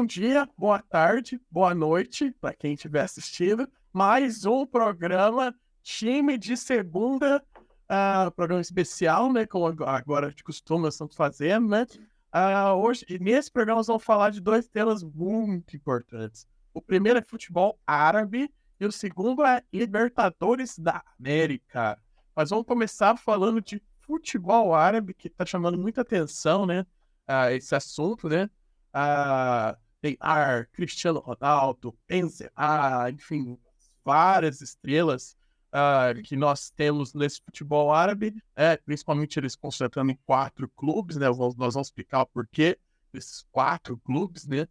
Bom dia, boa tarde, boa noite para quem estiver assistindo. Mais um programa Time de Segunda, programa especial, né? Como agora de costume nós estamos fazendo, né? Hoje, e nesse programa, nós vamos falar de dois temas muito importantes. O primeiro é futebol árabe e o segundo é Libertadores da América. Mas vamos começar falando de futebol árabe, que está chamando muita atenção, né? Esse assunto, né? Neymar, Cristiano Ronaldo, Benzema, enfim, várias estrelas que nós temos nesse futebol árabe, principalmente eles concentrando em 4 clubes, né? Nós vamos explicar o porquê desses 4 clubes, né?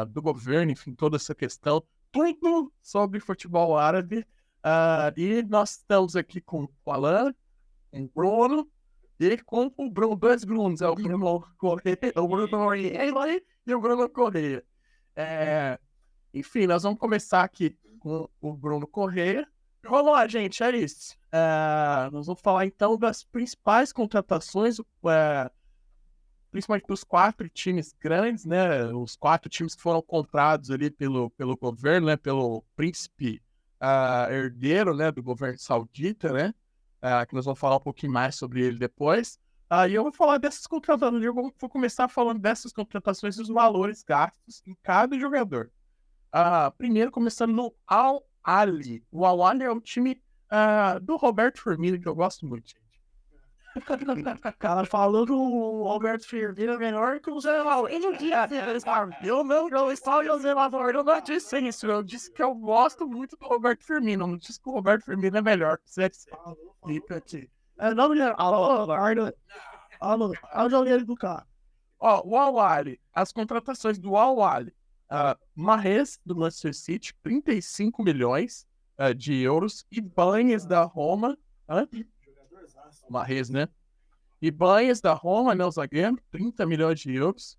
Do governo, enfim, toda essa questão, tudo sobre futebol árabe. E nós estamos aqui com o Alan, com o Bruno, e com o Bruno, 2 Brunos, o Bruno Correia, o Bruno Correia e o Bruno Correia. Enfim, nós vamos começar aqui com o Bruno Correia. Vamos lá, gente, é isso. Nós vamos falar então das principais contratações, principalmente dos 4 times grandes, né? Os 4 times que foram comprados ali pelo governo, né? Pelo príncipe herdeiro, né? Do governo saudita, né? Que nós vamos falar um pouquinho mais sobre ele depois. E eu vou falar dessas contratações, eu vou começar falando dessas contratações e os valores gastos em cada jogador. Primeiro, começando no Al-Ahly. O Al-Ahly é o time do Roberto Firmino, que eu gosto muito, gente. Cara, falou que o Roberto Firmino é melhor que o Zé Mauro. Eu não disse isso, eu disse que eu gosto muito do Roberto Firmino, não disse que o Roberto Firmino é melhor que o Zé. do cara. O Al-Ahly, as contratações do Al-Ahly. Mahrez, do Manchester City, 35 milhões de euros. Ibañez da Roma. Mahrez, né? Ibañez da Roma, né? O zagueiro, 30 milhões de euros.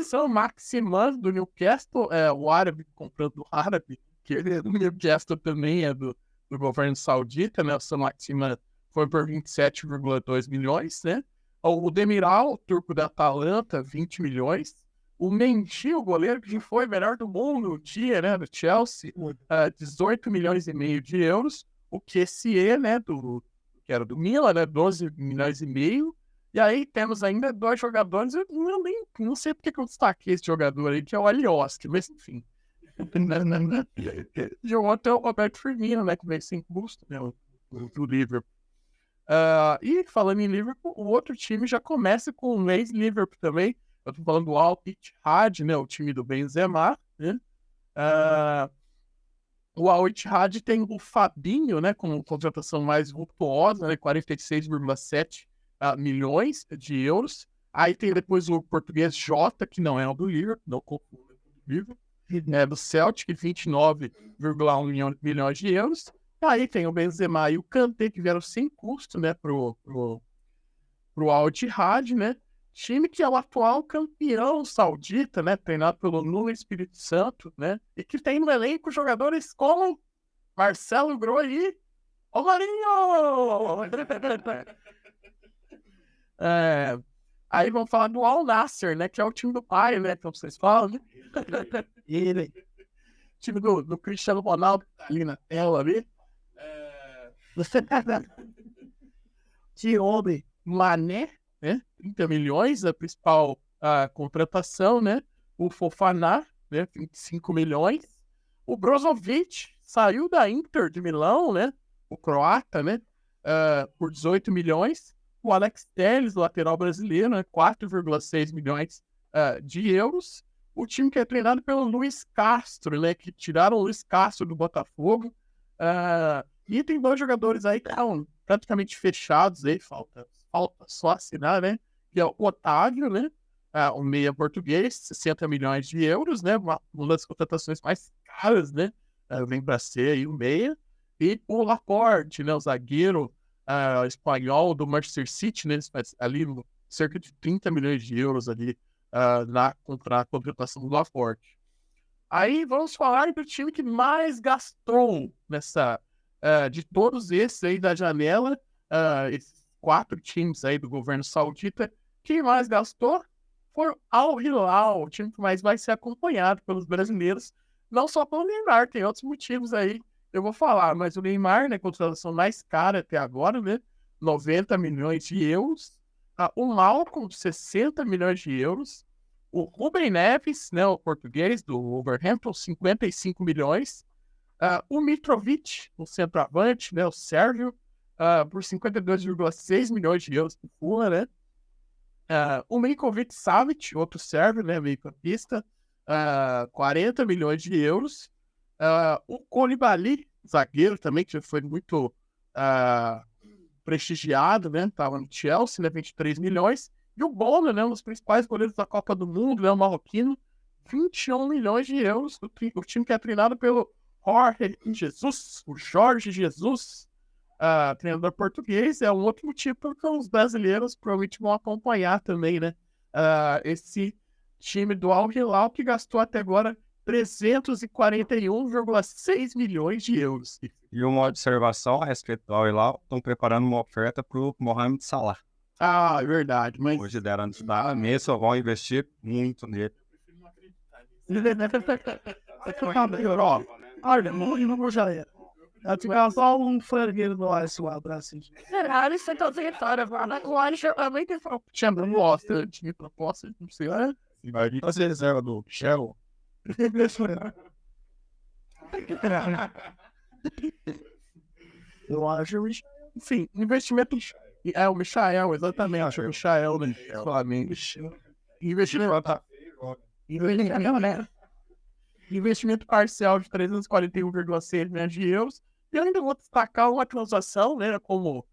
São Maximan, do Newcastle, o árabe, comprando o árabe, que ele é do Newcastle também, é do governo saudita, né? O São Maximan foi por 27,2 milhões, né? O Demiral, o turco da Atalanta, 20 milhões. O Mendy, o goleiro que foi o melhor do mundo no dia, né? Do Chelsea, 18 milhões e meio de euros. O Kessié, né? Que era do Milan, né? 12 milhões e meio. E aí temos ainda 2 jogadores, eu não sei porque que eu destaquei esse jogador aí, que é o Alioski, mas enfim. E o outro é o Roberto Firmino, né? Que veio sem custo, né? Do Liverpool. E falando em Liverpool, o outro time já começa com o ex-Liverpool também. Eu tô falando do Al-Ittihad, né? O time do Benzema, né? O Al-Ittihad tem o Fabinho, né? Com contratação mais vultuosa, né? 46,7 milhões de euros. Aí tem depois o português Jota, que não é o do Liverpool, não confunda com o Liverpool. Do Celtic, 29,1 milhões de euros. Aí tem o Benzema e o Kanté, que vieram sem custo, né, pro Al-Ittihad, né? Time que é o atual campeão saudita, né? Treinado pelo Nuno Espírito Santo, né? E que tem no elenco jogadores como Marcelo Groi e o Marinho! Aí vamos falar do Al-Nassr, né? Que é o time do pai, né? Como vocês falam, né? Ele, time do Cristiano Ronaldo, ali na tela, ali. Que homem. Mané, né? 30 milhões, a principal contratação, né? O Fofana, né? 25 milhões. O Brozovic saiu da Inter de Milão, né? O croata, né? Por 18 milhões. O Alex Telles, lateral brasileiro, né? 4,6 milhões de euros. O time que é treinado pelo Luiz Castro, né? Que tiraram o Luiz Castro do Botafogo. E tem 2 jogadores aí que estão praticamente fechados aí, falta só assinar, né? Que é o Otávio, né? O meia português, 60 milhões de euros, né? Uma das contratações mais caras, né? Vem para ser aí o meia. E o Laporte, né? O zagueiro espanhol do Manchester City, né? Ali cerca de 30 milhões de euros ali na contratação do Laporte. Aí vamos falar do time que mais gastou nessa... de todos esses aí da janela, esses 4 times aí do governo saudita, quem mais gastou? foi Al Hilal, o time que mais vai ser acompanhado pelos brasileiros, não só pelo Neymar, tem outros motivos aí, eu vou falar, mas o Neymar, né, a contratação mais cara até agora, né, 90 milhões de euros, o Malcom, 60 milhões de euros, o Rubem Neves, né, o português do Wolverhampton, 55 milhões, o Mitrovic, o centroavante, né, o Sérvio, por 52,6 milhões de euros por Fulham, né? O Milinkovic Savic, outro sérvio, né, meio-campista, 40 milhões de euros. O Koulibaly, zagueiro também, que já foi muito prestigiado, né? Estava no Chelsea, né, 23 milhões. E o Bono, né, um dos principais goleiros da Copa do Mundo, né, o marroquino, 21 milhões de euros. O time que é treinado pelo Jorge Jesus, treinador português, é um outro motivo porque os brasileiros provavelmente vão acompanhar também, né? Esse time do Al Hilal que gastou até agora 341,6 milhões de euros. E uma observação a respeito do Al Hilal, estão preparando uma oferta para o Mohamed Salah. É verdade, mas... Hoje deram antes da mesa, vão investir muito nele. Olha, não já era. Eu tinha só um frangueiro no Ice lá pra assistir. Tinha proposta, não sei lá. Imagina a reserva do Shell. Eu acho. Sim, investimento. O Michael, exatamente. O Michael, né? Flamengo. Investimento parcial de 341,6 milhões de euros. E eu ainda vou destacar uma transação, né? Como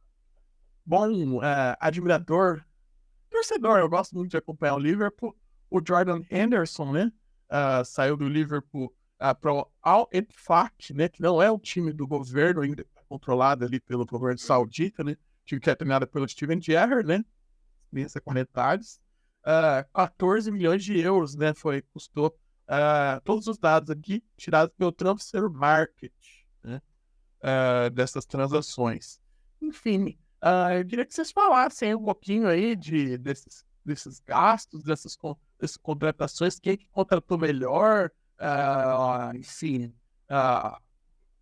bom admirador, torcedor, eu gosto muito de acompanhar o Liverpool. O Jordan Henderson, né? Saiu do Liverpool para o Al Ettifaq, né? Que não é o time do governo, ainda controlado ali pelo governo saudita, né? Time que é treinado pelo Steven Gerrard, né? Nessa 40 14 milhões de euros, né? Custou todos os dados aqui tirados pelo Transfer Market, né? Dessas transações. Enfim, eu queria que vocês falassem um pouquinho aí desses gastos, dessas contratações, quem que contratou melhor, enfim,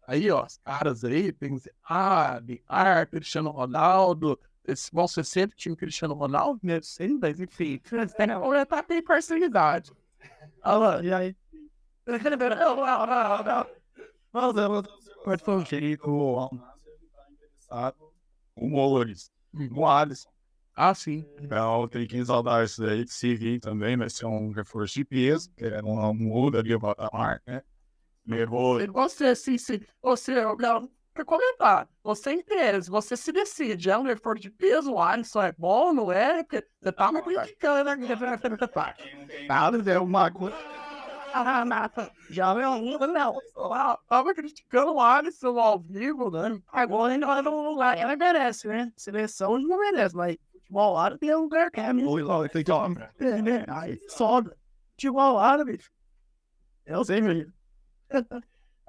aí, ó, os caras aí, tem Neymar, Cristiano Ronaldo, vão ser sempre time Cristiano Ronaldo, né? Sei, mas enfim, tem parcialidade. E aí? O Mouros, o Alisson. Sim. Então, tem que exaltar isso daí, de seguir também, vai ser um reforço de peso, que não muda ali o patamar, né? Você pra comentar, você entende, você se decide, é um reforço de peso, o Alisson é bom, não é? Você tá me criticando, né? Nada, é uma coisa. Já não. Tava criticando o Alisson ao vivo, né? Agora ele vai no lugar, ela merece, né? Seleção não merece, mas futebol árabe tem um lugar que é mesmo. Aí sobra. Futebol árabe, bicho. Eu sei, meu.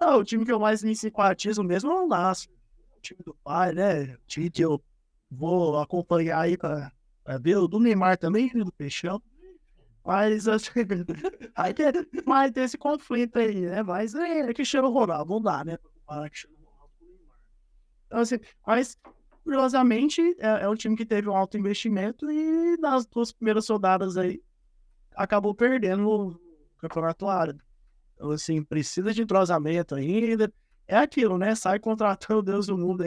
Não, o time que eu mais me simpatizo mesmo é o Nasser. O time do pai, né? O time que eu vou acompanhar aí pra ver o do Neymar também, do Peixão. Mas aí tem esse conflito aí, né? Mas é Cristiano Ronaldo, não dá, né? Então, assim, mas, curiosamente, é um time que teve um alto investimento e nas 2 primeiras rodadas aí acabou perdendo o Campeonato Árabe. Então, assim, precisa de entrosamento ainda. É aquilo, né? Sai contratando o Deus do mundo,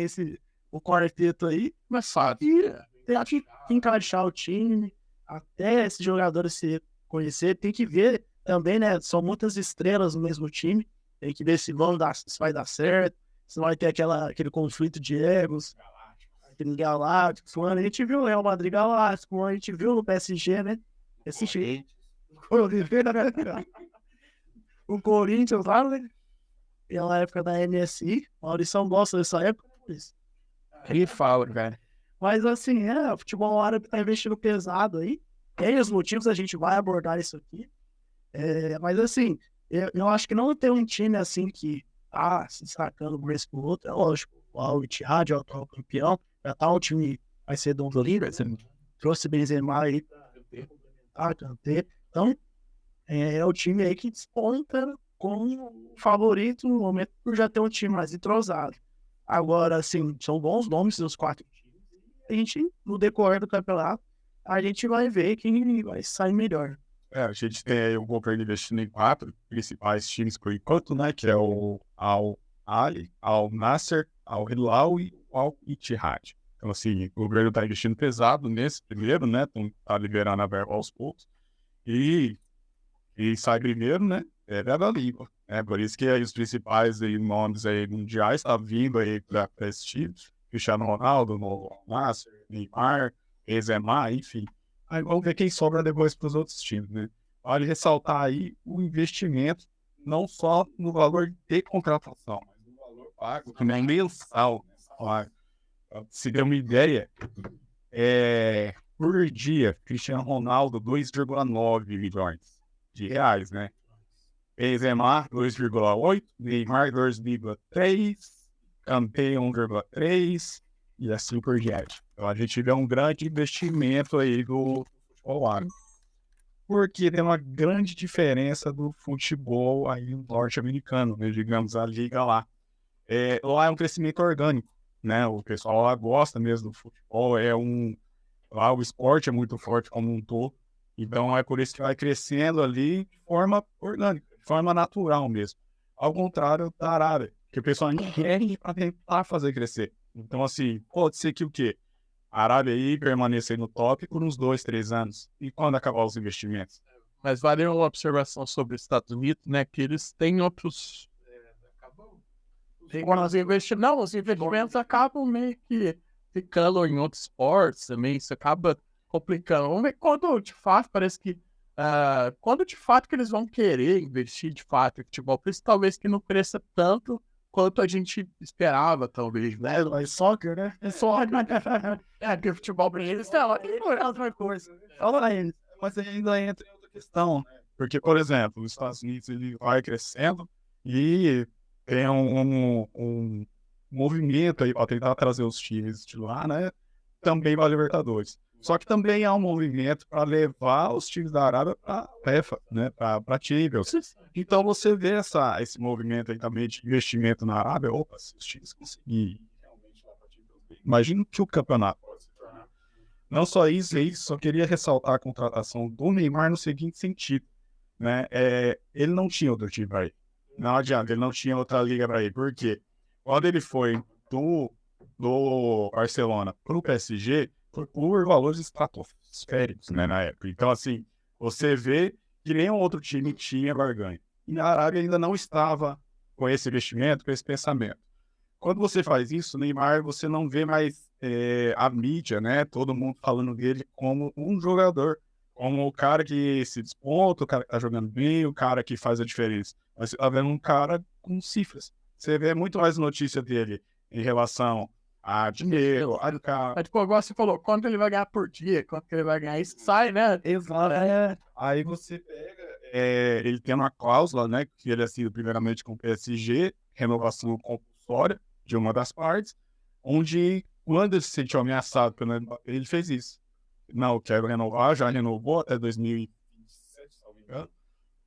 o quarteto aí, mas sabe, tem que encaixar o time, até esses jogadores se conhecer, tem que ver também, né? São muitas estrelas no mesmo time, tem que ver se vai dar certo, se vai ter aquele conflito de egos, aquele galáctico. A gente viu o Real Madrid galáctico, a gente viu no PSG, né? O Corinthians lá, né? Pela época da NSI, Maurição gosta dessa época, por isso. Ele fala, cara. Mas assim, o futebol árabe tá investindo pesado aí. Tem os motivos, a gente vai abordar isso aqui. Mas assim, eu acho que não tem um time assim que tá se destacando por esse pro outro. É lógico, o Al-Ittihad é o atual campeão, já tá um time vai ser dono do líder, trouxe Benzema aí Paquetá, Kanté. Então, é o time aí que desponta como favorito no momento por já ter um time mais entrosado. Agora, assim, são bons nomes dos 4 times. A gente, no decorrer do campeonato, a gente vai ver quem vai sair melhor. A gente tem aí o governo investindo em 4 principais times por enquanto, né? Que é o Al-Ahly, Al-Nassr, Al-Hilal e o Al-Ittihad. Então, assim, o governo está investindo pesado nesse primeiro, né? Está liberando a verba aos poucos. E sai primeiro, né? É da língua. Por isso que aí os principais aí, nomes aí mundiais estão vindo aí para esse time. Cristiano Ronaldo, no Al-Nassr, Neymar, Benzema, enfim. Aí vamos ver quem sobra depois para os outros times, né? Vale ressaltar aí o investimento, não só no valor de contratação, mas no valor pago também mensal, né? Salário. Se der uma ideia, por dia, Cristiano Ronaldo, 2,9 milhões de reais, né? Benzema, 2,8, Neymar, 2,3, Kanté, 1,3 e assim por diante. Então a gente vê um grande investimento aí do futebol árabe. Porque tem uma grande diferença do futebol aí norte-americano, né? Digamos, a liga lá. Lá é um crescimento orgânico, né? O pessoal lá gosta mesmo do futebol, lá o esporte é muito forte como um todo. Então é por isso que vai crescendo ali de forma orgânica, de forma natural mesmo. Ao contrário da Arábia, que o pessoal quer para tentar fazer crescer. Então, assim, pode ser que o quê? A Arábia aí permanecer no top por uns 2, 3 anos. E quando acabar os investimentos? Mas vale uma observação sobre os Estados Unidos, né? Que eles têm outros. Os investimentos acabam meio que ficando em outros esportes também. Isso acaba complicando. Vamos ver quando de fato parece que. Quando de fato que eles vão querer investir de fato em futebol, por isso talvez que não cresça tanto quanto a gente esperava, talvez, né? Mas soccer, né? É só. Que o futebol pra eles é outra coisa. Fala aí. Mas ainda entra em outra questão, né? Porque, por exemplo, os Estados Unidos ele vai crescendo e tem um movimento aí para tentar trazer os times de lá, né? Também para a Libertadores. Só que também há um movimento para levar os times da Arábia para a UEFA, né? Para a Champions. Então você vê esse movimento aí também de investimento na Arábia. Opa, se os times conseguirem realmente lá para a Champions, imagina que o campeonato pode se tornar. Não só isso, só queria ressaltar a contratação do Neymar no seguinte sentido, né? Ele não tinha outro time para ir. Não adianta, ele não tinha outra liga para ir. Por quê? Quando ele foi do Barcelona para o PSG, foi por valores estratosféricos, né, na época. Então, assim, você vê que nenhum outro time tinha barganha. E a Arábia ainda não estava com esse investimento, com esse pensamento. Quando você faz isso, Neymar, você não vê mais a mídia, né? Todo mundo falando dele como um jogador, como o cara que se desponta, o cara que tá jogando bem, o cara que faz a diferença. Mas você tá vendo um cara com cifras. Você vê muito mais notícia dele em relação a dinheiro, a cara. Mas, tipo, igual você falou, quanto ele vai ganhar por dia, quanto que ele vai ganhar, isso sai, né? Exato. Aí você pega, ele tem uma cláusula, né, que ele assina primeiramente com o PSG, renovação compulsória de uma das partes, onde, quando ele se sentiu ameaçado pelo Mbappé, ele fez isso. Não, eu quero renovar, já renovou até 2027, se não me engano,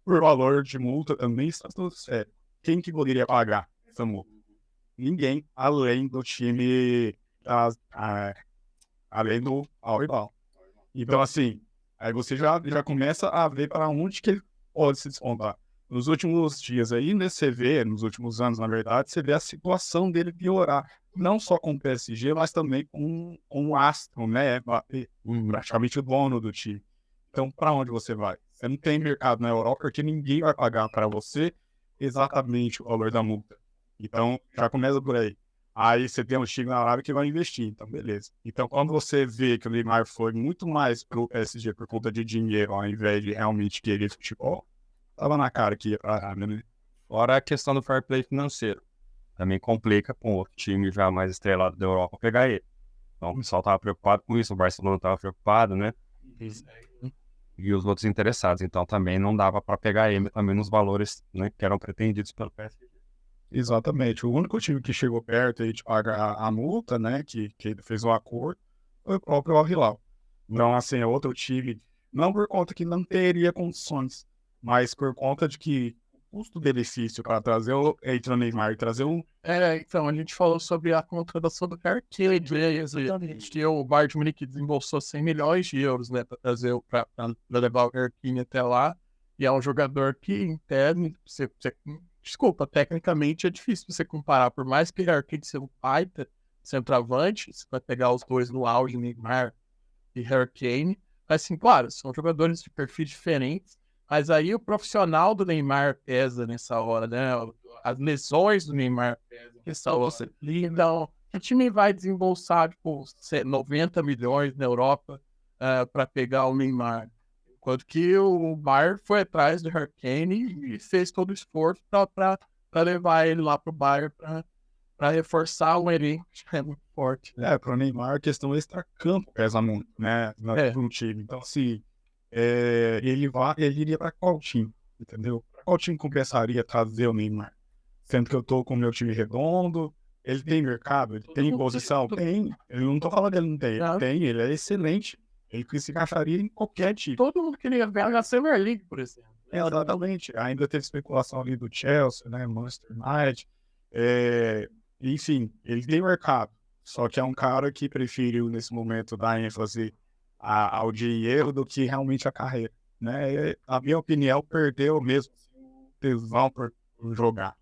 por valor de multa também está tudo sério. Quem que poderia pagar essa multa? Ninguém, além do time, além do Al-Hilal. Então, assim, aí você já começa a ver para onde que ele pode se descontar. Nos últimos dias aí, né, você vê, nos últimos anos, na verdade, você vê a situação dele piorar. Não só com o PSG, mas também com o Aston, né? Praticamente o dono do time. Então, para onde você vai? Você não tem mercado na Europa porque ninguém vai pagar para você exatamente o valor da multa. Então, já começa por aí. Aí você tem um time na Arábia que vai investir, então beleza. Então, quando você vê que o Neymar foi muito mais pro PSG por conta de dinheiro, ao invés de realmente querer futebol, tava na cara que ia pra Arábia, né? Fora a questão do fair play financeiro. Também complica com outro time já mais estrelado da Europa pegar ele. Então o pessoal tava preocupado com isso, o Barcelona tava preocupado, né? E os outros interessados. Então também não dava para pegar ele também nos valores, né, que eram pretendidos pelo PSG. Exatamente. O único time que chegou perto aí de pagar a multa, né, que fez o acordo, foi o próprio Al-Hilal. Então, assim, é outro time Não por conta que não teria condições, mas por conta de que o custo-benefício para trazer o Neymar e trazer um... Então, a gente falou sobre a contratação do Harry Kane, que o Bayern de Munique desembolsou 100 milhões de euros, né, para levar o Harry Kane até lá, e é um jogador que, em tese, desculpa, tecnicamente é difícil você comparar, por mais que o Harry Kane seja um baita centroavante, você vai pegar os dois no auge, Neymar e Harry Kane, mas assim, claro, são jogadores de perfis diferentes, mas aí o profissional do Neymar pesa nessa hora, né? As lesões do Neymar pesam nessa hora. Então, o time vai desembolsar, tipo, 90 milhões na Europa para pegar o Neymar. Enquanto que o Bayern foi atrás do Harry Kane e fez todo o esforço para levar ele lá pro Bayern para reforçar o elenco, que é muito forte. Para o Neymar, a questão extra-campo pesa muito, né? No time. Então, assim, ele iria para qual time, entendeu? Pra qual time compensaria trazer o Neymar? Sendo que eu tô com o meu time redondo, ele tem mercado, ele tem posição? Tem. Eu não tô falando que ele não tem. Ele tem, ele é excelente. Ele se encaixaria em qualquer time. Todo mundo queria ver na Premier League, por exemplo. Exatamente. Ainda teve especulação ali do Chelsea, né? Manchester United. Enfim, ele tem mercado. Só que é um cara que preferiu, nesse momento, dar ênfase ao dinheiro do que realmente a carreira, né? A minha opinião, perdeu mesmo o tesão por jogar,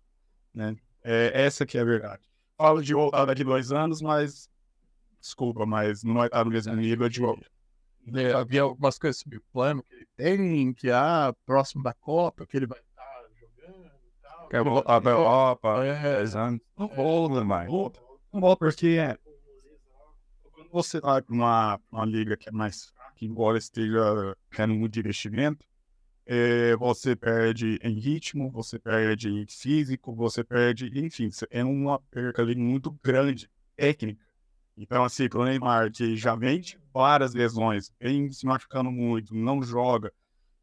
né? Essa que é a verdade. Falo de voltar daqui 2 anos, mas desculpa, mas não vai estar no mesmo nível de volta. Havia algumas coisas sobre o plano que ele tem, que próximo da Copa, que ele vai estar jogando e tal. Quer voltar pra Europa, 10 anos. Não volta mais. Não volta porque quando você vai para uma liga que é mais fraca, embora esteja tendo muito investimento, você perde em ritmo, você perde em físico, você perde, enfim, é uma perca ali muito grande, técnica. Então, assim, para o Neymar, que já vem de várias lesões, vem se machucando muito, não joga,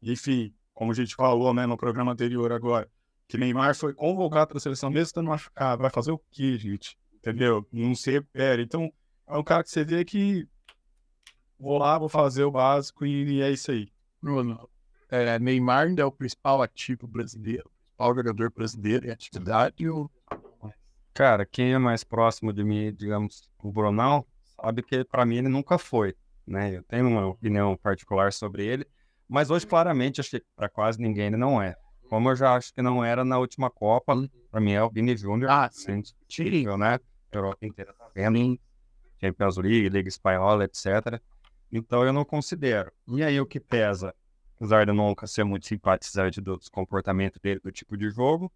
enfim, como a gente falou, né, no programa anterior agora, que Neymar foi convocado para a seleção mesmo estando machucado, vai fazer o quê, gente? Entendeu? Não se recupera. Então, é um cara que você vê que vou lá, vou fazer o básico e é isso aí. Bruno, Neymar ainda é o principal ativo brasileiro, o principal jogador brasileiro em atividade. Cara, quem é mais próximo de mim, digamos, o Brunão, sabe que pra mim ele nunca foi, né? Eu tenho uma opinião particular sobre ele, mas hoje claramente acho que pra quase ninguém ele não é. Como eu já acho que não era na última Copa, pra mim é o Vini Júnior, indiscutível, né? A Europa inteira tá vendo, Champions League, Liga Espanhola, etc. Então eu não considero. E aí o que pesa, apesar de eu nunca ser muito simpatizante dos comportamentos dele, do tipo de jogo,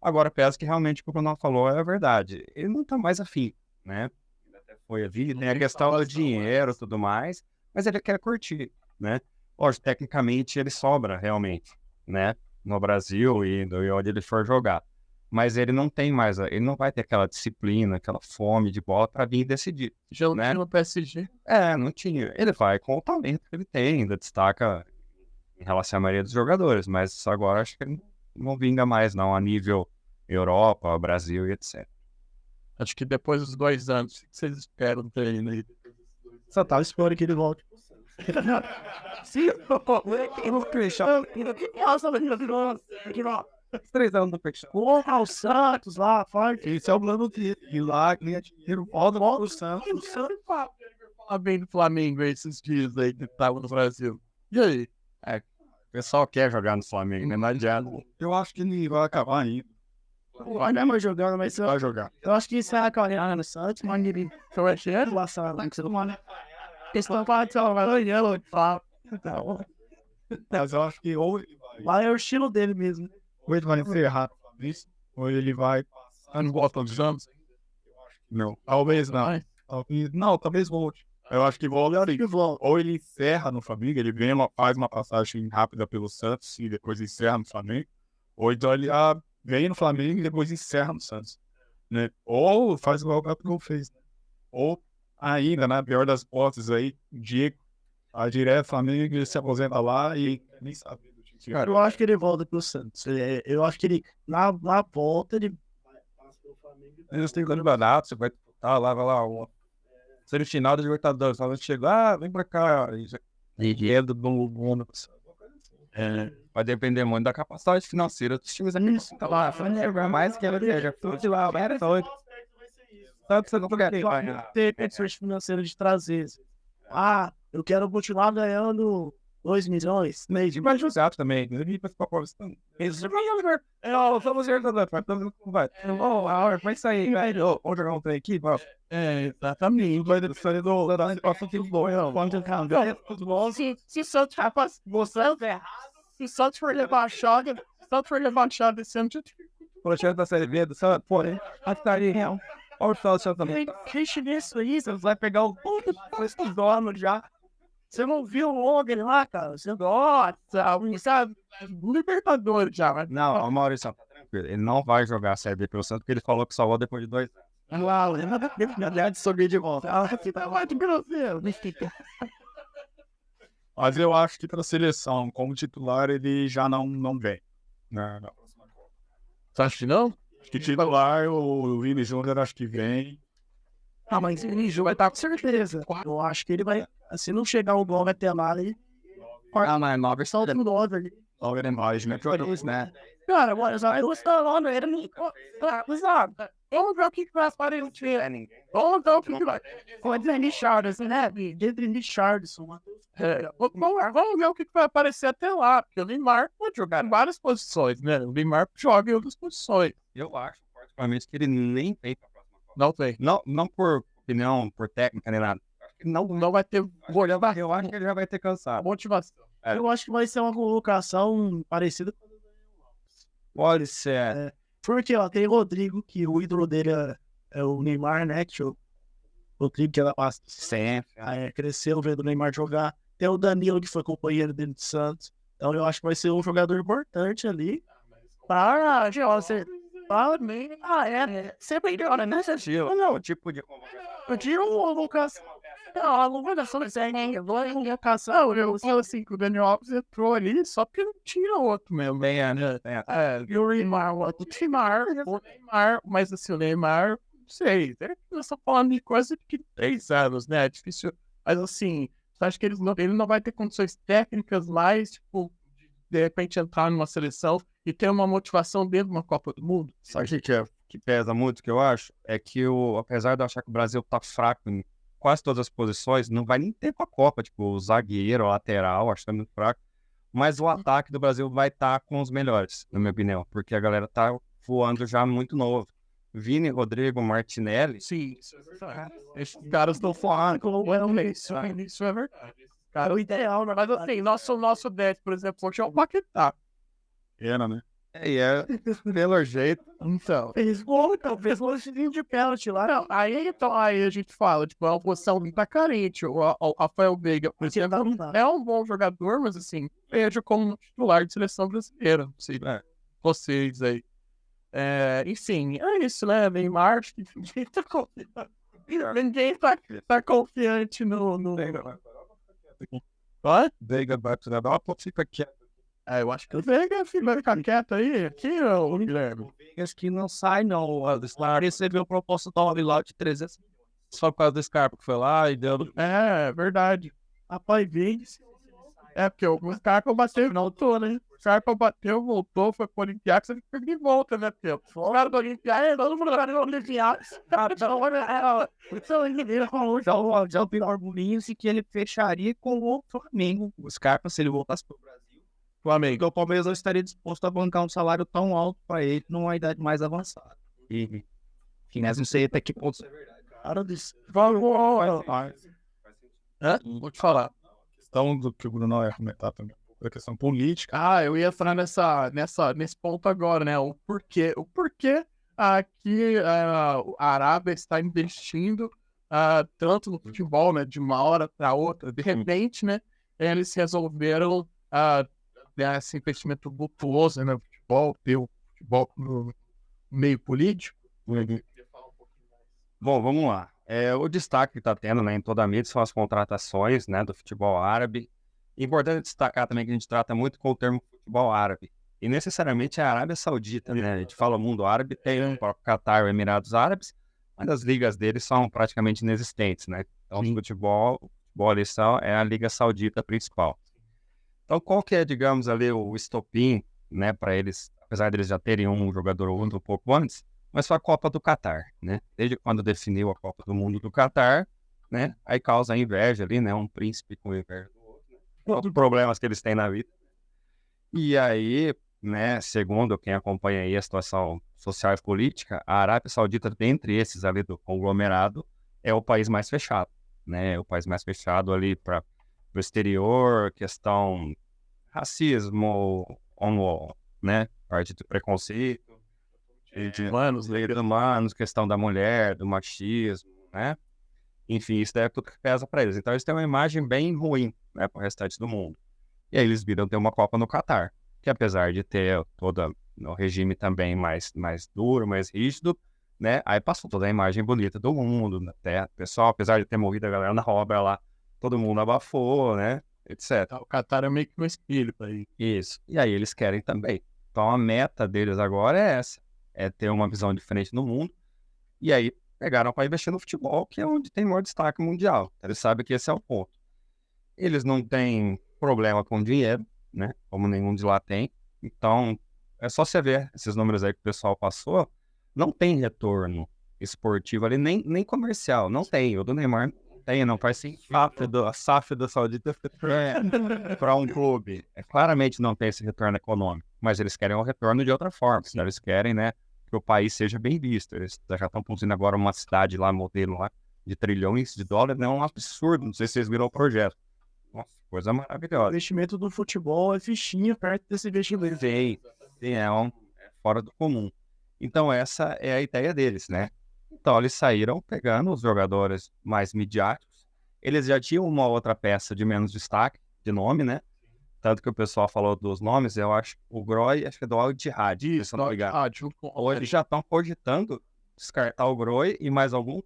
agora pesa que realmente o que o Bruno falou é a verdade. Ele não tá mais afim, né? Ele até foi ali, tem a questão do dinheiro e tudo mais, mas ele quer curtir, né? Lógico, tecnicamente ele sobra realmente, né? No Brasil e onde ele for jogar. Mas ele não tem mais, ele não vai ter aquela disciplina, aquela fome de bola para vir decidir. Já não tinha no PSG? Não tinha. Ele vai com o talento que ele tem, ainda destaca em relação à maioria dos jogadores, mas agora acho que ele não vinga mais, não, a nível Europa, Brasil e etc. Acho que depois dos 2 anos, o que vocês esperam dele aí? Só tava esperando que ele volte. Sim, eu vou fechar. 3 anos no fechado. Porra, o Santos lá, forte. Esse é o plano dele. Ir lá, ganhar dinheiro, volta pro Santos. O Santos falar bem do Flamengo esses dias aí que tava no Brasil. E aí? O pessoal quer jogar no Flamengo, né? Não adianta. Eu acho que ele vai acabar indo. Vai mesmo jogando, mas Vai jogar. eu acho que isso é a carreira no Santos, mas ele foi cheio lá, sabe? Eles estão falando, Mas eu acho que ou ele vai, lá é o estilo dele mesmo. ou ele vai encerrar isso, ou ele vai Ah, não gosta dos anos? não. Talvez não. Talvez volte. Eu acho que voltaria. Ou ele encerra no Flamengo, ele faz uma passagem rápida pelo Santos e depois encerra no Flamengo. Ou então ele vem no Flamengo e depois encerra no Santos, né? Ou faz igual o Gabigol fez, né? Ou ainda, na pior das hipóteses aí, o Diego vai direto Flamengo, ele se aposenta lá e nem sabe do time. Cara, eu acho que ele volta pro Santos. Eu acho que ele, na volta, ele vai passar pelo Flamengo. Eles têm campeonato, você vai disputar lá, vai lá, semifinal da Libertadores, só vai chegar, vem pra cá, dinheiro do mundo. Vai depender muito da capacidade financeira dos times aqui. Tá lá, mais que ela já foi de lá, era doido. Tanto você não quer Ter condições financeiras de trazer. Ah, eu quero continuar ganhando 2 milhões. de mais jogado também. Ele vai para Paulistão. Isso vamos ver vai. Vai sair, velho. Vamos jogar um trem aqui, vamos. Exatamente. Vai depender da situação que foi. Se o Santos rapaz, mostrando errado, se o Santos for rebaixado, esse ano, Projeto da Série B do Santos, porém, até real. Olha o Santos também. Deixa nisso aí, você vai pegar o puto esses donos já. Você não viu o Logan lá, cara? Você gosta, sabe? Libertadores já, mas Não, o Maurício, tá tranquilo. Ele não vai jogar a Série B pelo Santos, porque ele falou que só volta depois de 2 anos. Uau, eu subi de volta. Vai de Brasil. Mas eu acho que para a seleção, como titular, ele já não vem. Na próxima Copa. você acha que não? Acho que titular, o Vini Júnior, acho que vem. Ah, mas ele vai estar com certeza. Eu acho que ele vai, se não chegar o gol, vai ter lá e... Ah, mas 9 Salta no 9 ali. Logo é mais, né? né? Cara, agora já eu estou lá, ele não... Vamos ver o que vai aparecer. Vamos ver o que vai... Pode ser Richardson, né? Dentro de Richardson. Vamos ver o que vai aparecer até lá, porque o Neymar pode jogar em várias posições, né? O Neymar joga em outras posições. Eu acho, particularmente, que ele nem vem pra próxima Copa. Não tem. Não por opinião, por técnica, nem nada. Acho que Não vai ter eu acho que ele já vai ter cansado. motivação. Eu acho que vai ser uma colocação parecida com a do Pode ser. Porque, ó, tem o Rodrigo, que o ídolo dele é o Neymar, né? Que o Rodrigo, que era Sempre. cresceu vendo o Neymar jogar. Tem o Danilo, que foi companheiro dele de Santos. Então, eu acho que vai ser um jogador importante ali. Para, você... Sempre idiota nessa Não, tipo de convocação. Eu tiro uma convocação. Não, a convocação eu falo assim, que o Daniel Alves entrou ali só porque não tinha outro mesmo. E o Neymar, mas assim, o Neymar, não sei, nós estamos falando de coisa de 3 anos, né? É difícil, mas assim, você acha que ele não vai ter condições técnicas mais, tipo, de repente entrar numa seleção e ter uma motivação dentro de uma Copa do Mundo? Sabe o que pesa muito, que eu acho? É que, apesar de eu achar que o Brasil tá fraco em quase todas as posições, não vai nem ter pra Copa. Tipo, o zagueiro, o lateral, acho que é muito fraco. Mas o ataque do Brasil vai estar com os melhores, na minha opinião. Porque a galera tá voando já muito novo. Vini, Rodrigo, Martinelli. Sim, isso é verdade. Esses caras estão falando isso é verdade. Cara, o ideal, mas assim, nosso 10, por exemplo, hoje é o Paquetá. Era, né? Pelo jeito. Então, Fez gol de pênalti lá. não, aí a gente fala, tipo, é uma posição muito carente. O Rafael Veiga, por exemplo, é um bom jogador, mas assim, vejo como titular de seleção brasileira. Não sei, vocês aí. Enfim, é isso, né? Neymar, acho que ninguém tá confiante no... Veiga vai precisar dar uma fica quieto. Eu acho que o Veiga vai ficar quieto aí, aqui, ô Guilherme. Vegas que não sai, não. O recebeu proposta dólar lá de 300 só por causa do Scarpa que foi lá e deu. É verdade. Rapaz, Veiga. Porque o Scarpa bateu e voltou, né? O Scarpa bateu, voltou, foi pro Olympiacos, ele foi de volta, né? Porque o cara do Olympiacos, todo mundo era do Olympiacos. Já o pior Muniz e que ele fecharia com o Flamengo. O Scarpa, se ele voltasse pro Brasil, Flamengo. o Palmeiras não estaria disposto a bancar um salário tão alto para ele numa idade mais avançada. Mas não sei até que ponto isso é verdade. Cara disse. Vou te falar. A questão do que o Bruno ia comentar também, a questão política. Eu ia entrar nesse ponto agora, né? O porquê aqui a Arábia está investindo tanto no futebol, né? De uma hora para outra. De repente, né? Eles resolveram esse investimento vultuoso, né? Ter o futebol no meio político. Bom, vamos lá. O destaque que está tendo, né, em toda a mídia são as contratações, né, do futebol árabe. Importante destacar também que a gente trata muito com o termo futebol árabe. E necessariamente é a Arábia Saudita, né? A gente fala o mundo árabe, tem o próprio Catar, o Emirados Árabes, mas as ligas deles são praticamente inexistentes, né? Então o futebol futebol ali é a Liga Saudita principal. Então, qual que é, digamos, ali o estopim, né, para eles, apesar deles já terem um jogador ou outro um pouco antes, mas foi a Copa do Catar, né? Desde quando definiu a Copa do Mundo do Catar, né? Aí causa inveja ali, né? Um príncipe com inveja do outro, né? Todos os problemas que eles têm na vida. E aí, né, segundo quem acompanha aí a situação social e política, a Arábia Saudita, dentre esses ali do conglomerado, é o país mais fechado, né? É o país mais fechado ali para o exterior, questão racismo, né? Parte do preconceito, direitos humanos, questão da mulher, do machismo, né? Enfim, isso é tudo que pesa para eles. Então, eles têm uma imagem bem ruim, né, para o restante do mundo. E aí eles viram ter uma Copa no Catar, que apesar de ter todo o regime também mais duro, mais rígido, né? Aí passou toda a imagem bonita do mundo, até pessoal, apesar de ter morrido a galera na obra lá, todo mundo abafou, né? Etc. O Qatar é meio que um espelho para isso. Isso. E aí eles querem também. Então a meta deles agora é essa, é ter uma visão diferente no mundo. E aí pegaram para investir no futebol, que é onde tem maior destaque mundial. Eles sabem que esse é o ponto. Eles não têm problema com dinheiro, né? Como nenhum de lá tem. Então, é só você ver esses números aí que o pessoal passou, não tem retorno esportivo ali, nem comercial, não tem. O do Neymar não tem, não faz sentido. A SAF da Saudita Para um clube, claramente não tem esse retorno econômico, mas eles querem um retorno de outra forma. Então, eles querem, né, que o país seja bem visto. Eles já estão produzindo agora uma cidade lá, modelo lá, de trilhões de dólares, é um absurdo. Não sei se vocês viram o projeto. Nossa, coisa O maravilhosa. investimento do futebol é fichinha perto desse investimento. Sim, é fora do comum. Então essa é a ideia deles, né? Então eles saíram pegando os jogadores mais midiáticos. Eles já tinham uma outra peça de menos destaque, de nome, né? Tanto que o pessoal falou dos nomes, eu acho o Groy, acho que é do Al Ittihad. Isso, Hoje já estão cogitando descartar o Groy e mais algum.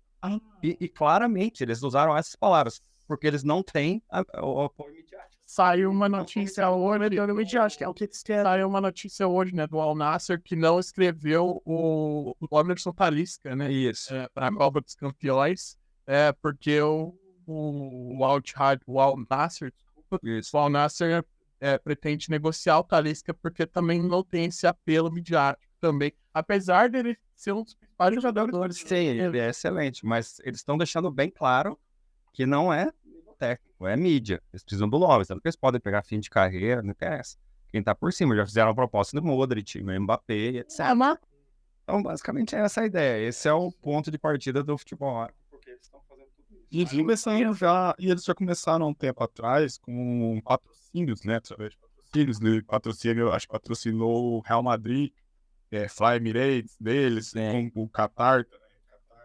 E claramente eles usaram essas palavras, porque eles não têm o apoio midiático. Saiu uma notícia hoje, né, do Al Nassr, que não escreveu o Emerson Talisca, né? Isso. Para a Copa dos Campeões, porque o Al Nassr, o Al Nassr pretende negociar o Talisca porque também não tem esse apelo midiático também, apesar dele ser um dos principais jogadores. Sim, ele é excelente, mas eles estão deixando bem claro que não é técnico, é mídia. Eles precisam do nome, tanto que eles podem pegar fim de carreira, não interessa. Quem tá por cima, já fizeram a proposta do Modric, do Mbappé, etc. Então, basicamente, é essa a ideia. Esse é o ponto de partida do futebol. Porque eles estão fazendo tudo isso. E eles já começaram há um tempo atrás com patrocínios, né? Através de patrocínio, acho que patrocinou o Real Madrid, Fly Emirates deles, com o Qatar.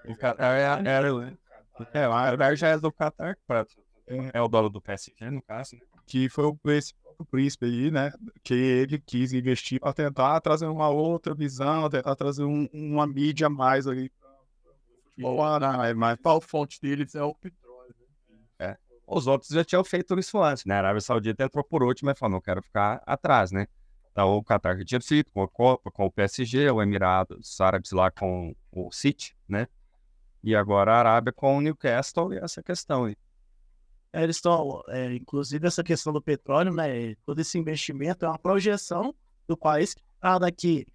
O Qatar o Qatar já é do Qatar, é o dono do PSG, no caso, né? Que foi o príncipe aí, né? Que ele quis investir para tentar trazer uma outra visão, tentar trazer uma mídia mais ali. Mas qual fonte deles é o petróleo. Né? Os outros já tinham feito isso antes, né? A Arábia Saudita entrou por último e falou, não quero ficar atrás, né? Então o Qatar já tinha sido com a Copa, com o PSG, o Emirados Árabes lá com o City, né? E agora a Arábia com o Newcastle e essa questão aí. Eles estão, inclusive essa questão do petróleo, né? Todo esse investimento é uma projeção do país que daqui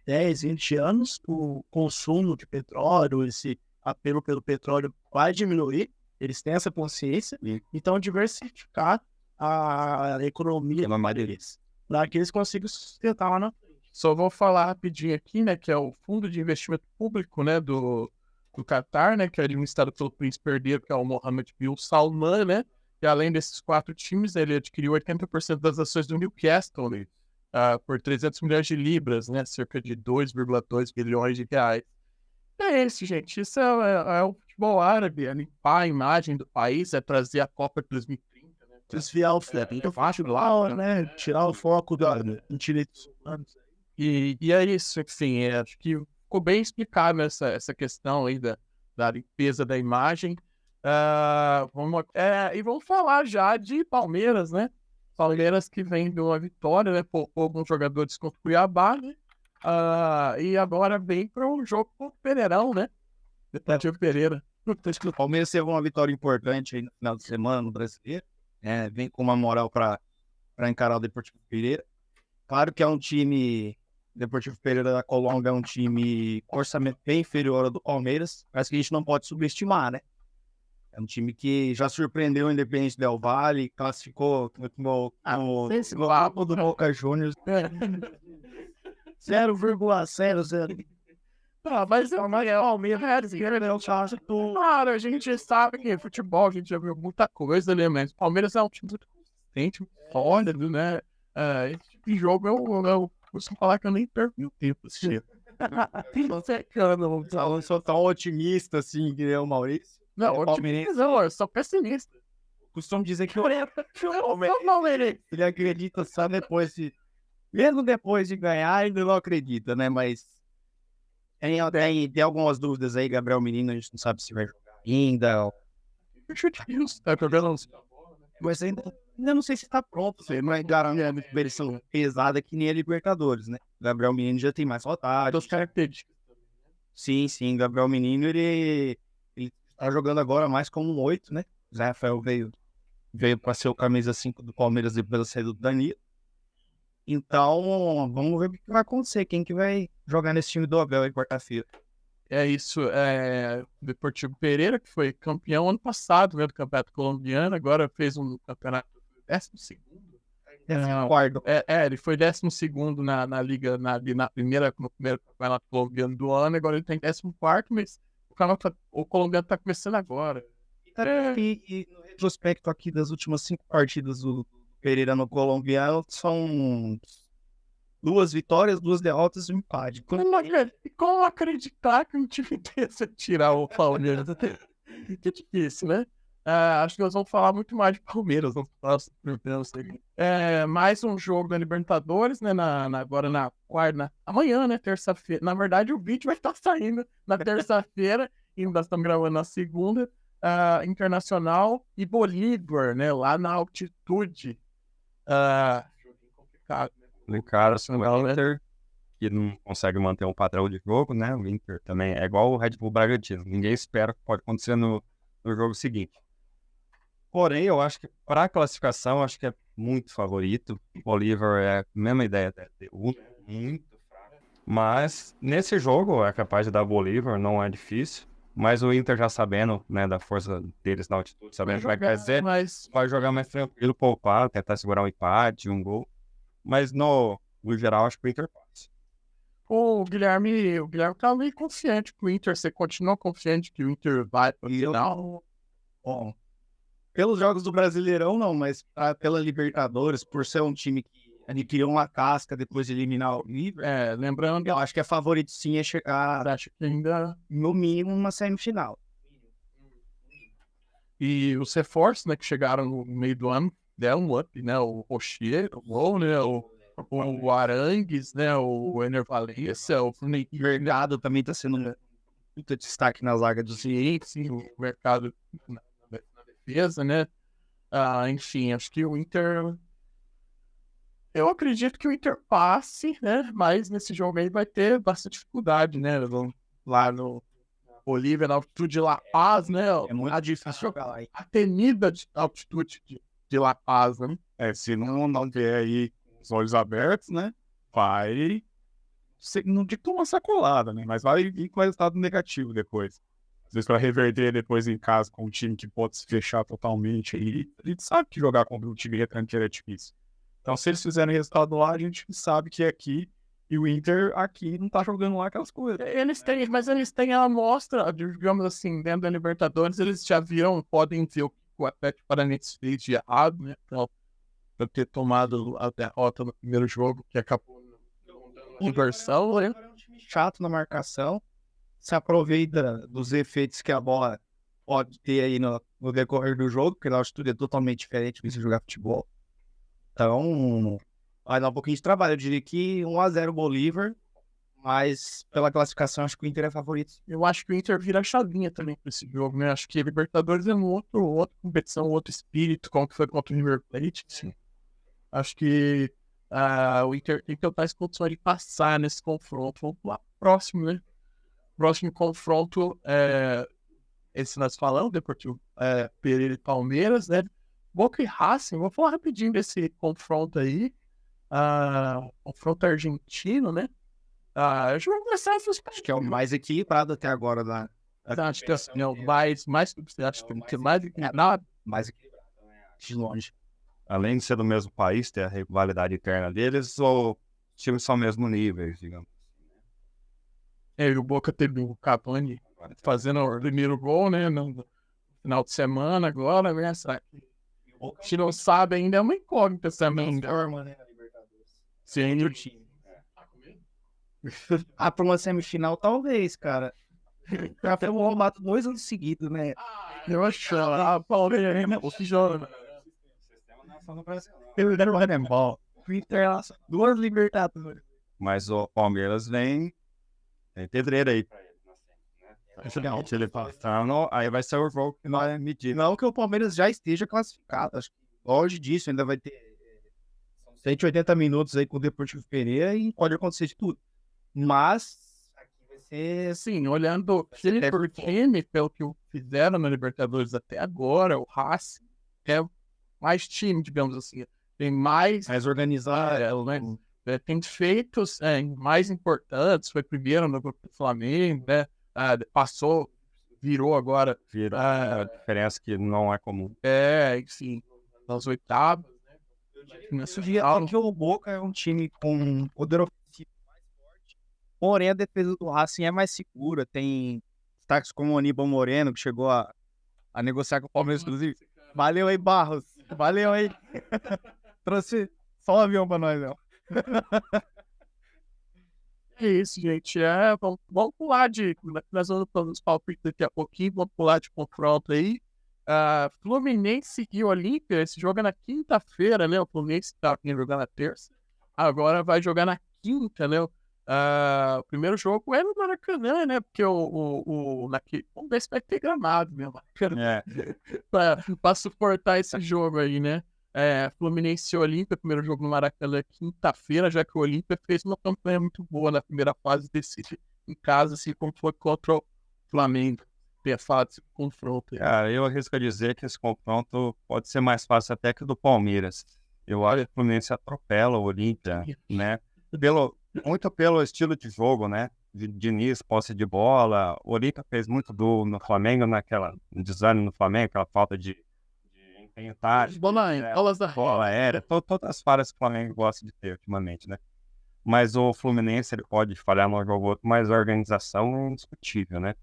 10, 20 anos o consumo de petróleo, esse apelo pelo petróleo vai diminuir. Eles têm essa consciência, então diversificar a economia deles, para que eles consigam sustentar lá na frente. Só vou falar rapidinho aqui, né? Que é o Fundo de Investimento Público, né? Do Qatar, né, que é administrado pelo príncipe herdeiro, que é o Mohammed bin Salman, né, e além desses 4 times, ele adquiriu 80% das ações do Newcastle, né, por 300 milhões de libras, né, cerca de 2,2 bilhões de reais. É isso, gente, isso é o futebol árabe, é limpar a imagem do país, é trazer a Copa de 2030, né, desviar o foco, né, tirar o foco dos direitos humanos. E é isso, assim, acho que ficou bem explicado essa questão aí da limpeza da imagem. E vamos falar já de Palmeiras, né? Palmeiras que vem de uma vitória, né? Poupou alguns jogadores contra o Cuiabá, né? E agora vem para um jogo com o Pereirão, né? Deportivo Pereira. O Palmeiras teve uma vitória importante aí no final de semana no Brasileiro. Vem com uma moral para encarar o Deportivo Pereira. Claro que é um time... Deportivo Pereira da Colômbia é um time com orçamento bem inferior ao do Palmeiras. Parece que a gente não pode subestimar, né? É um time que já surpreendeu o Independente Del Valle, classificou no papo do Boca Juniors 0,00. Mas é uma Palmeiras, cara, a gente sabe que futebol, a gente já viu muita coisa, né? Mas Palmeiras é um time muito consistente, muito sólido, né? Esse tipo de jogo eu costumo falar que eu nem perco meu tempo assistindo. Não sou tão otimista assim que nem o Maurício. Não, otimista não, eu sou pessimista. Costumo dizer que ele acredita só depois de... Mesmo depois de ganhar, ainda não acredita, né? Mas tem algumas dúvidas aí, Gabriel Menino, a gente não sabe se vai jogar ainda. Mas ainda não sei se tá pronto. Você não é garantido versão pesada que nem a Libertadores, né? Gabriel Menino já tem mais rodada. Sim, Gabriel Menino, ele tá jogando agora mais como um 8, né? O Zé Rafael veio para ser o camisa 5 do Palmeiras depois da saída do Danilo. Então, vamos ver o que vai acontecer. Quem que vai jogar nesse time do Abel aí quarta-feira? É isso, o Deportivo Pereira, que foi campeão ano passado, né, do Campeonato Colombiano, agora fez um campeonato 12º. Ele foi 12º na liga, no primeiro campeonato colombiano do ano, agora ele tem 14º, mas o colombiano tá começando agora. E no retrospecto aqui das últimas 5 partidas do Pereira no colombiano, são 2 vitórias, 2 derrotas e um empate. Como acreditar que um time desse ia tirar o Palmeiras? Que difícil, né? Acho que nós vamos falar muito mais de Palmeiras no próximo. Mais um jogo da Libertadores, né? Agora na quarta, amanhã, né? Terça-feira. Na verdade, o vídeo vai estar saindo na terça-feira e nós estamos gravando na segunda. Internacional e Bolívar, né? Lá na altitude. Joguinho complicado, né? Cara, o Inter, que não consegue manter um padrão de jogo, né? O Inter também é igual o Red Bull Bragantino. Ninguém espera o que pode acontecer no jogo seguinte. Porém, eu acho que para a classificação, acho que é muito favorito. O Bolívar é a mesma ideia da LDU, muito fraco. Mas nesse jogo é capaz de dar Bolívar, não é difícil. Mas o Inter já sabendo, né, da força deles na altitude, sabendo o que vai fazer, vai jogar mais tranquilo, poupar, tentar segurar um empate, um gol. Mas no geral, acho que o Inter passa. O Guilherme tá meio confiante que o Inter, você continua confiante que o Inter vai para o final? Bom, pelos jogos do Brasileirão não, mas pela Libertadores, por ser um time que adquiriu uma casca depois de eliminar o River, lembrando, eu acho que é favorito sim a chegar, acho que ainda no mínimo, uma semifinal. E os reforços, né, que chegaram no meio do ano, deram um up, né? O Rocher, o Gol, né? O Arangues, né? O Ener Valencia, o Mercado também está sendo muito destaque na zaga do sim, o mercado na defesa, né? Enfim, acho que o Inter... Eu acredito que o Inter passe, né? Mas nesse jogo aí vai ter bastante dificuldade, né? Lá no Bolívia, na altitude de La Paz, né? É muito difícil jogar lá. A temida altitude de La Paz, né? Se não vier aí os olhos abertos, né? Vai. Não digo uma sacolada, né? Mas vai vir com resultado negativo depois. Às vezes para reverter depois em casa com um time que pode se fechar totalmente. E a gente sabe que jogar contra um time retranqueiro é difícil. Então, se eles fizerem resultado lá, a gente sabe que é aqui. E o Inter aqui não tá jogando lá aquelas coisas. Mas eles têm a amostra, digamos assim, dentro da Libertadores, eles já viram, podem ver o que o Atlético Paranaense fez de errado, né? Então, por ter tomado a derrota no primeiro jogo, que acabou em inversão, né? É um time chato na marcação, se aproveita dos efeitos que a bola pode ter aí no decorrer do jogo, porque na altitude é totalmente diferente de você jogar futebol. Então, vai dar um pouquinho de trabalho. Eu diria que 1-0 Bolívar, mas pela classificação acho que o Inter é favorito. Eu acho que o Inter vira a chavinha também para esse jogo, né? Acho que a Libertadores é outra competição, outro espírito, como que foi contra o River Plate. Sim. Acho que o Inter tem totais condições de passar nesse confronto. Vamos lá, próximo, né? Próximo confronto esse nós falamos, Deportivo Pereira e Palmeiras, né? Boca e Racing, vou falar rapidinho desse confronto aí. Confronto argentino, né? Eu já vou começar a Acho que é o mais equilibrado até agora da. acho que assim, é o mais acho que mais equilibrado. Mais equilibrado, né? De longe. Além de ser do mesmo país, ter a rivalidade interna deles, ou os times são mesmo níveis, digamos. E o Boca teve o Cavani fazendo o primeiro gol, né? No final de semana agora, né? Será que a gente não sabe ainda, é uma incógnita também. Forma, né, na Libertadores. Sim, Outro time. Pra uma semifinal, talvez, cara. Já foi um roubado 2 anos seguidos, né? eu acho que a Palmeiras se joga. Ele deram o handball. Internacional. 2 Libertadores. Mas o Palmeiras tem pedreira aí pra ele. Não, Se ele passando, aí vai ser o jogo que nós medir. não que o Palmeiras já esteja classificado. Acho que longe disso, ainda vai ter 180 minutos aí com o Deportivo Pereira e pode acontecer de tudo. Mas aqui vai ser Assim, olhando time por time, pelo que fizeram na Libertadores até agora, o Racing é mais time, digamos assim. Tem mais organizado. tem feitos mais importantes. Foi primeiro no grupo do Flamengo, né? Passou, virou agora. A diferença que não é comum. Enfim, nas oitavas. Eu diria que o Boca é um time com poder ofensivo mais forte, porém a defesa do Racing é mais segura. Tem destaques como o Aníbal Moreno, que chegou a negociar com o Palmeiras, inclusive. Valeu aí, Barros. Valeu aí. Trouxe só um avião pra nós, Léo. É isso, gente. Vamos pular nós vamos para os palpites daqui a pouquinho, vamos pular de confronto aí. Fluminense e Olímpia, esse jogo é na quinta-feira, né? O Fluminense tá jogando na terça, agora vai jogar na quinta, né? O primeiro jogo é no Maracanã, né? Porque vamos ver se vai ter gramado mesmo. Pra suportar esse jogo aí, né? Fluminense e Olímpia, primeiro jogo no Maracanã quinta-feira, já que o Olímpia fez uma campanha muito boa na primeira fase desse em casa, assim como foi contra o Flamengo. Ter falado desse confronto aí. Cara, eu arrisco a dizer que esse confronto pode ser mais fácil até que o do Palmeiras. Eu acho que o Fluminense atropela o Olímpia, né? Muito pelo estilo de jogo, né? De Diniz, posse de bola. O Olímpia fez muito no Flamengo, naquela desânimo no Flamengo, aquela falta de empenho tático. Bolas da Bola aérea, todas as falhas que o Flamengo gosta de ter ultimamente, né? Mas o Fluminense, ele pode falhar num jogo ou outro, mas a organização é indiscutível, né?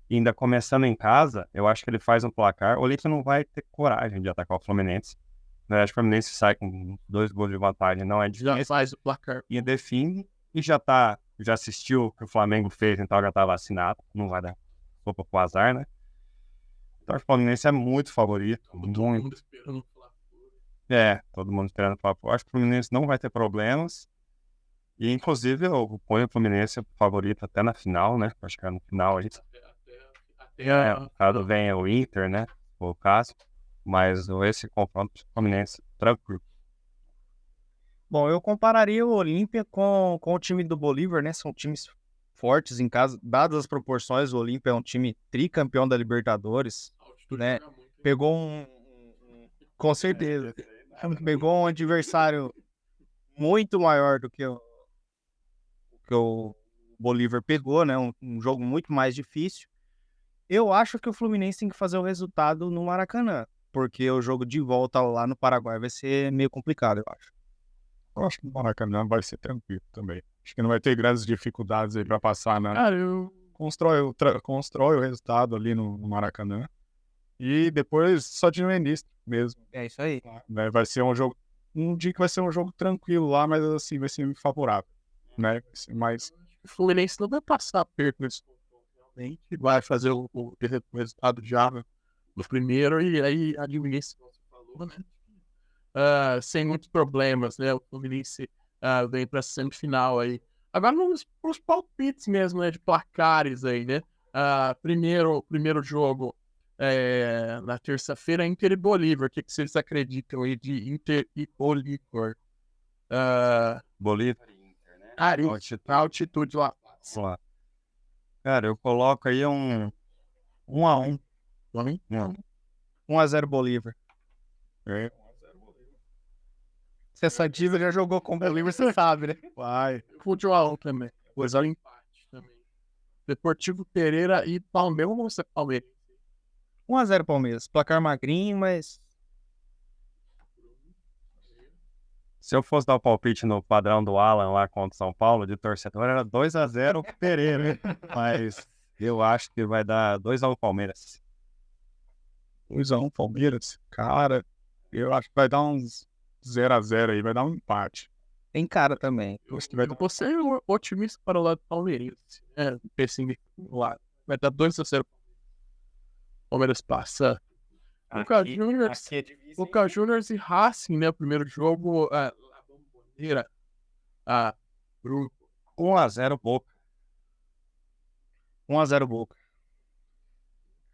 E ainda começando em casa, eu acho que ele faz um placar. O Olímpia não vai ter coragem de atacar o Fluminense. Eu acho que o Fluminense sai com 2 gols de vantagem, não é difícil. Já faz o placar. E define, e já assistiu o que o Flamengo fez, então já tá vacinado. Não vai dar sopa pro azar, né? Então o Fluminense é muito favorito. Todo mundo esperando falar. Todo mundo esperando falar. Eu acho que o Fluminense não vai ter problemas. E inclusive eu ponho o Fluminense favorito até na final, né? Acho que no final a gente. Caso venha o Inter, né? O caso. Mas esse confronto do Fluminense, tranquilo. Bom, eu compararia o Olímpia com o time do Bolívar, né? São times fortes em casa. Dadas as proporções, o Olímpia é um time tricampeão da Libertadores, né? Pegou com certeza. Pegou um adversário muito maior do que o Bolívar pegou, né? Um jogo muito mais difícil. Eu acho que o Fluminense tem que fazer o resultado no Maracanã, porque o jogo de volta lá no Paraguai vai ser meio complicado, eu acho. Eu acho que o Maracanã vai ser tranquilo também. Acho que não vai ter grandes dificuldades aí pra passar, né? Cara, Constrói o resultado ali no Maracanã. E depois só de início mesmo. É isso aí. Né? Vai ser um jogo. Não digo que vai ser um jogo tranquilo lá, mas assim, vai ser favorável. Né? Vai ser mais. o Fluminense não vai passar perto nesse confronto, realmente. Vai fazer o resultado já no primeiro, e aí a diminuição, como você falou, né? Sem muitos problemas, né? O Fluminense vem para a semifinal aí. Agora vamos para os palpites mesmo, né? De placares aí, né? Primeiro jogo na terça-feira, Inter e Bolívar. O que vocês acreditam aí de Inter e Bolívar? Bolívar e Inter, né? Altitude lá. Vamos lá. Cara, eu coloco aí um 1-1 Não. 1x0 Bolívar. É. Se essa diva já jogou com o Bolívar, você sabe, né? Vai. Futebol também. Coisa empate também. Deportivo Pereira e Palmeiras. Vamos ser Palmeiras. 1x0 Palmeiras. Placar magrinho, mas... Se eu fosse dar o palpite no padrão do Alan lá contra o São Paulo, de torcedor, era 2x0 Pereira. Mas eu acho que vai dar 2x1 Palmeiras. 2x1 Palmeiras. Cara, eu acho que vai dar uns 0x0 aí, vai dar um empate. Tem cara também. Eu acho que vai Eu dar vou ser otimista para o lado palmeirense. Pensando lá. Vai dar 2x0. Palmeiras passa. Boca Juniors. Boca Juniors e Racing, né? O primeiro jogo. A Bomboneira. A Bruno. 1x0 Boca. 1x0 Boca.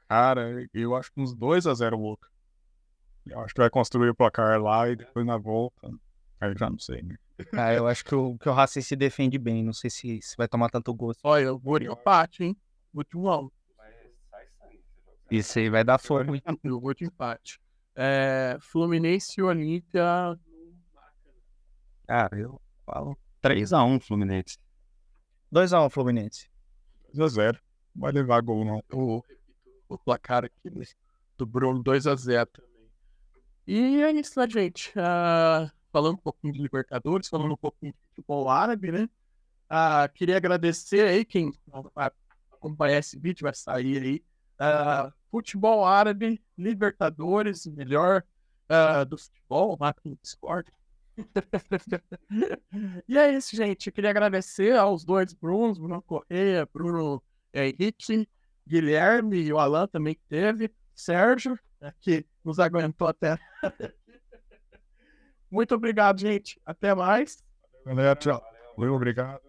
Cara, eu acho que uns 2x0 Boca. Eu acho que vai construir o placar lá e depois na volta. Aí já não sei, né? Ah, eu acho que o Racing se defende bem. Não sei se vai tomar tanto gosto. Olha, eu vou de empate, hein? Vou de 1x1. Isso aí vai dar fogo, hein? Eu vou de empate. Fluminense e Olímpia. Cara, eu falo 3x1 Fluminense. 2x1 Fluminense. 2x0. Não vai levar gol, não. O placar aqui do Bruno 2x0 também. E é isso, né, gente? Falando um pouquinho de Libertadores, falando um pouquinho de futebol árabe, né? Queria agradecer aí quem acompanhar esse vídeo, vai sair aí. Futebol árabe, Libertadores, melhor do futebol, lá no Discord. E é isso, gente. Eu queria agradecer aos dois Brunos, Bruno Correia, Bruno Henrique, Guilherme e o Alan também que teve, Sérgio, que nos aguentou até. Muito obrigado, gente. Até mais. Galera, tchau. Valeu, obrigado.